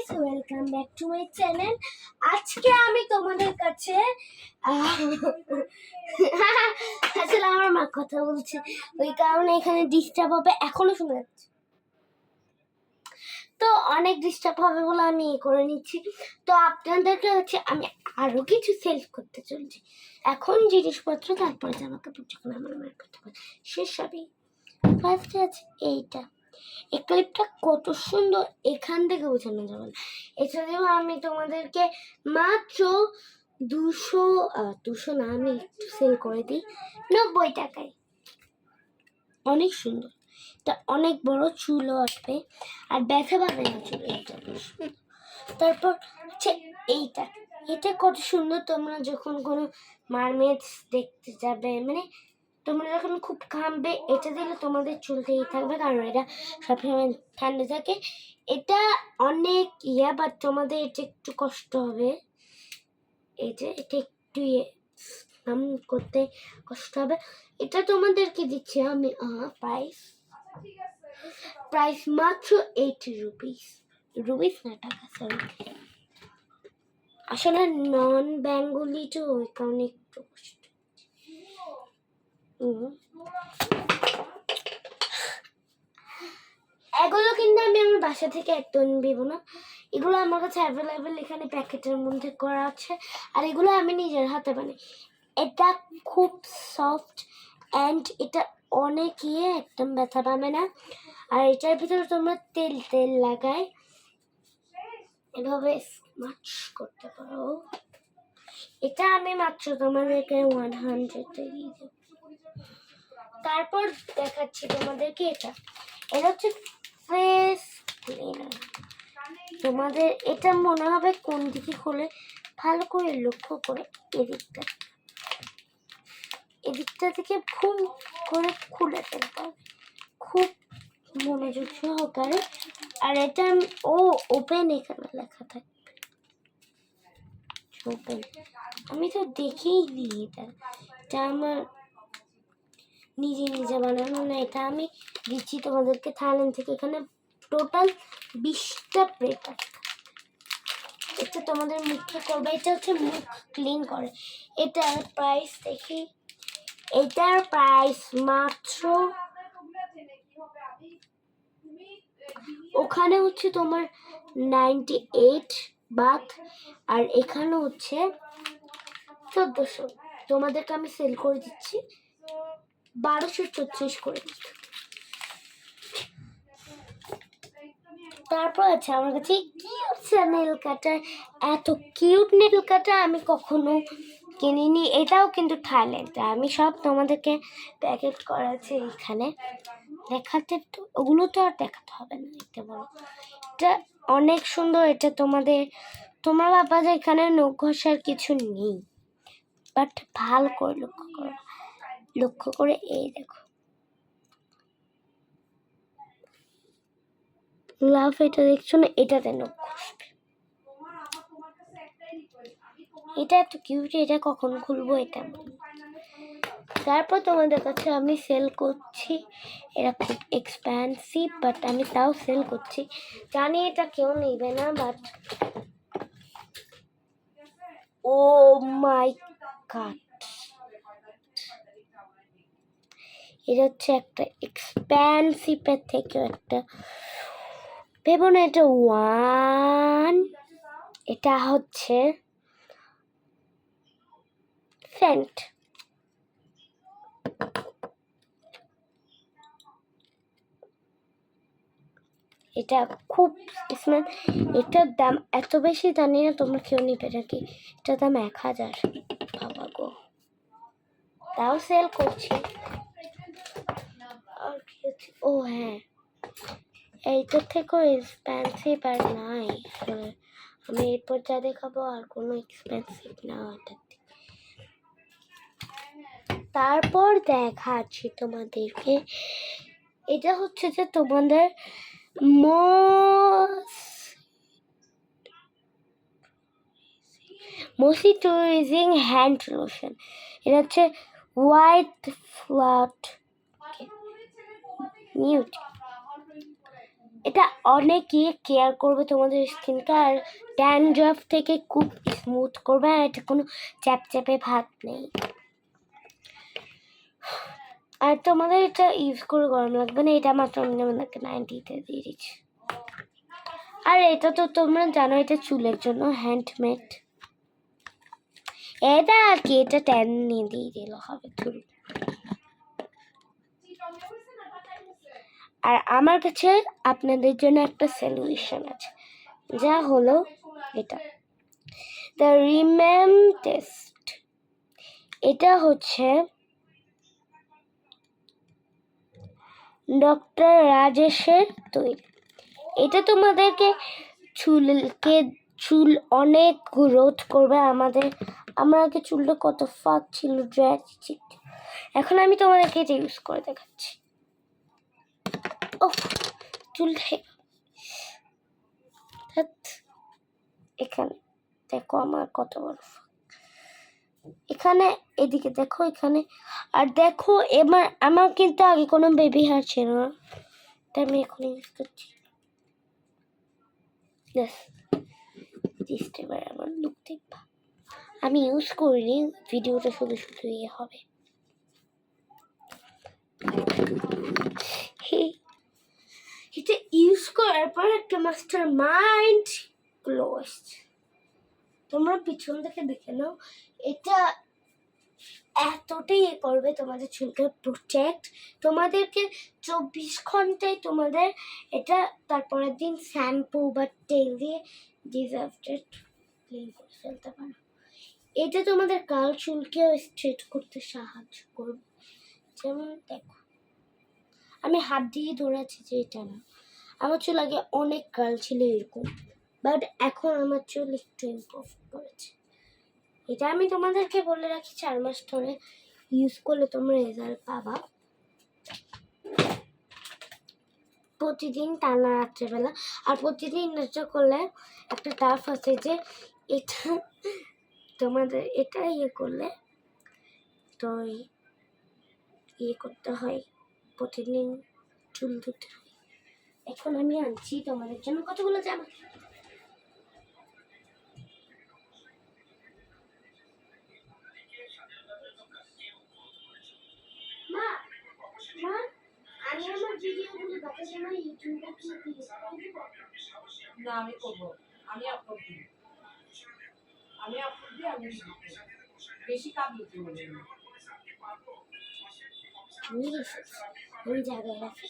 Guys, welcome back to my channel. আজকে আমি তোমাদের কাছে আসলে আমার মা কথা বলছে, ওই কারণে এখানে ডিস্টার্ব হবে, এখনো শোনা যাচ্ছে। তো অনেক ডিস্টার্ব হবে বলে আমি করে নিচ্ছি। তো আপনাদেরকে হচ্ছে আমি আরো কিছু সেল করতে চলছি। এখন জিনিসপত্র, তারপরে জামা কাপড় যখন আমার মায়ের করতে পারে শেষ হবে। ফার্স্টে আছে এইটা। এই ক্লিপটা কত সুন্দর, এখান থেকে বোঝানো যাবে না। এছাড়াও আমি তোমাদেরকে মাত্র 200 না, আমি একটু সেল করে দিই 90 টাকায়। অনেক সুন্দর, এটা অনেক বড়, চুলও আসবে আর ব্যথা পাবে না চুলে। তারপর হচ্ছে এইটা, এটা কত সুন্দর। তোমরা যখন কোনো মারমেডস দেখতে যাবে, মানে তোমরা যখন খুব ঘামবে, এটা দিলে তোমাদের চুলতেই থাকবে, কারণ এটা সবসময় ঠান্ডা থাকে। এটা অনেক বাট তোমাদের এটা একটু কষ্ট হবে। এটা একটু স্নান করতে কষ্ট হবে। এটা তোমাদেরকে দিচ্ছি আমি প্রাইস মাত্র 80 রুপিস না, টাকা, সরি। আসলে নন বেঙ্গলি তো, ওই কারণে একটু কষ্ট। এগুলো কিন্তু আমি আমার বাসা থেকে একদম দিব না, এগুলো আমার কাছে অ্যাভেলেবেল এখানে প্যাকেটের মধ্যে করা আছে, আর এগুলো আমি নিজের হাতে বানাই। এটা খুব সফট অ্যান্ড এটা অনেক একদম ব্যথা পাবে না। আর এটার ভিতরে তোমরা তেল লাগাই এভাবে মাছ করতে পারো। এটা আমি মাত্র তোমাদেরকে 100 দিয়ে দেব। তারপর দেখাচ্ছি তোমাদেরকে এটা হচ্ছে ফেস ক্লিনার। তোমাদের এটা মনে হবে কোন দিকে খুলে, ভালো করে লক্ষ্য করে এদিকটা থেকে ভুল করে খুলে ফেলতে হবে, খুব মনোযোগ সহকারে। আর এটা ওপেন এখানে লেখা থাকবে ওপেন। আমি তো দেখেই নি, এটা আমার নিজে বানানো না, এটা আমি দিচ্ছি তোমাদেরকে থাইল্যান্ড থেকে। এখানে টোটাল 20টা পেপার। এটা তোমাদের মুখে করবে, এটা হচ্ছে মুখ ক্লিন করে। এটার প্রাইস দেখি, এটার প্রাইস মাত্র, ওখানে হচ্ছে তোমার 98 বাট, আর এখানে হচ্ছে 1400। তোমাদেরকে আমি সেল করে দিচ্ছি 1234 করে দিচ্ছি। তারপর আছে আমার কাছে কিউট নেল কাটার। এত কিউট নেল কাটার আমি কখনো কিনিনি। এটাও কিন্তু থাইল্যান্ডে। আমি সব তোমাদেরকে প্যাকেট করা আছে এখানে দেখাতে, তো ওগুলো তো আর দেখাতে হবে না। এটা বলো, এটা অনেক সুন্দর। এটা তোমার বাবা যে এখানে নখ ঘষার কিছু নেই, বাট ভালো করে লক্ষ্য করে এই দেখো লাভ, এটা দেখছো না, এটাতে নখ ঘষবে। এটা এত কিউট, এটা কখন খুলবো এটা। তারপর তোমাদের কাছে আমি সেল করছি, এটা খুব এক্সপেন্সিভ বাট আমি তাও সেল করছি। জানি এটা কেউ নেবে না, বাট ও মাই গড, এটা হচ্ছে একটা এক্সপেন্সিভের থেকে একটা, ভেবো না এটা এটা হচ্ছে সেন্ট। এটা খুব স্মেল। এটার দাম এত বেশি জানি না, তোমরা কেউ নিবে নাকি। এটার দাম 1000। বাবা গো, তাও সেল করছি। আর কি হচ্ছে, ও হ্যাঁ, এইটার থেকেও এক্সপেন্সিভ আর নাই। আমি এরপর যা দেখাবো আর কোনো এক্সপেন্সিভ না এটা। তারপর দেখাচ্ছি তোমাদেরকে, এটা হচ্ছে যে তোমাদের ময়শ্চারাইজিং হ্যান্ড লোশন। এটা হচ্ছে হোয়াইট ফ্ল্যাট নিউট। এটা অনেকই কেয়ার করবে তোমাদের স্কিনকে, আর ড্যান্ড্রাফ থেকে খুব স্মুথ করবে, আর এটা কোনো চ্যাপচ্যাপে ভাব নেই। আর তোমাদের এটা ইউজ করে গরম লাগবে না, এটা মাত্র আমি তোমাদেরকে 90-তে দিয়ে দিচ্ছি। আর এটা তো তোমরা জানো এটা চুলের জন্য হ্যান্ডমেড, এটা আর কি, এটা 10 নিয়ে দিয়ে দিলে হবে ধরুন। আর আমার কাছে আপনাদের জন্য একটা সলিউশন আছে, যা হলো এটা, দ্য রিমেম টেস্ট। এটা হচ্ছে ডক্টর রাজেশের তৈরি। এটা তোমাদেরকে চুল অনেক গ্রোথ করবে। আমার আগে চুলটা কত ফাঁক ছিল, ড্র্যাগ চিক, এখন আমি তোমাদেরকে এটা ইউজ করে দেখাচ্ছি। ও চুল এখানে দেখো আমার কত বড় ফাঁক, এখানে এদিকে দেখো এখানে, আর দেখো এবার আমার কিন্তু আগে কোনো বেবি হেয়ার ছিল না, তাই আমি এখন ইউজ করছি। এবার আমার লুক দেখবা, আমি ইউজ করিনি, ভিডিওটা শুধু শুধু ইয়ে হবে। এটা ইউজ করার পর একটা মাস্টার মাইন্ড গ্লো আসছে, তোমরা পিছন থেকে দেখে নাও। এটা এতটাই ইয়ে করবে তোমাদের চুলকে প্রোটেক্ট, তোমাদেরকে 24 ঘন্টায় তোমাদের এটা তারপরের দিন শ্যাম্পু বা তেল দিয়ে ডিজাস্টার ক্লিন করে ফেলতে পারো। এটা তোমাদের কাল চুলকেও স্ট্রেট করতে সাহায্য করবে। যেমন দেখো আমি হাত দিয়ে ধরেছি যে এটা না, আমার চুল আগে অনেক কাল ছিল এরকম, বাট এখন আমার চুল একটু ইমপ্রুভ করেছে। এটা আমি তোমাদেরকে বলে রাখি 4 মাস ধরে ইউজ করলে তোমরা রেজাল্ট পাবা। প্রতিদিন টানা রাত্রেবেলা, আর প্রতিদিন এটা করলে একটা টাফ আছে যে এটা তোমাদের এটা ইয়ে করলে তো ইয়ে করতে হয়, প্রতিদিন চুল ধুতে হয়। এখন আমি আনছি তোমাদের জন্য কতগুলো জামা। মা মা আমি আমার ভিডিওগুলো বাচ্চাদের জন্য ইউটিউবে কি দিই? না আমি করব, আমি আপলোড দিই, আমি বেশি কাজ দিতে হবে না। ওই জায়গায় রাখি।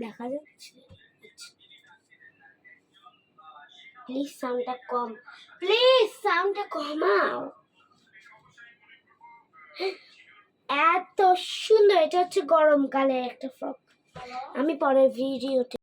দেখা যাচ্ছে? প্লিজ সাউন্ডটা কম, প্লিজ সাউন্ডটা কমাও। এত সুন্দর, এটা হচ্ছে গরমকালের একটা ফ্রক, আমি পরের ভিডিওতে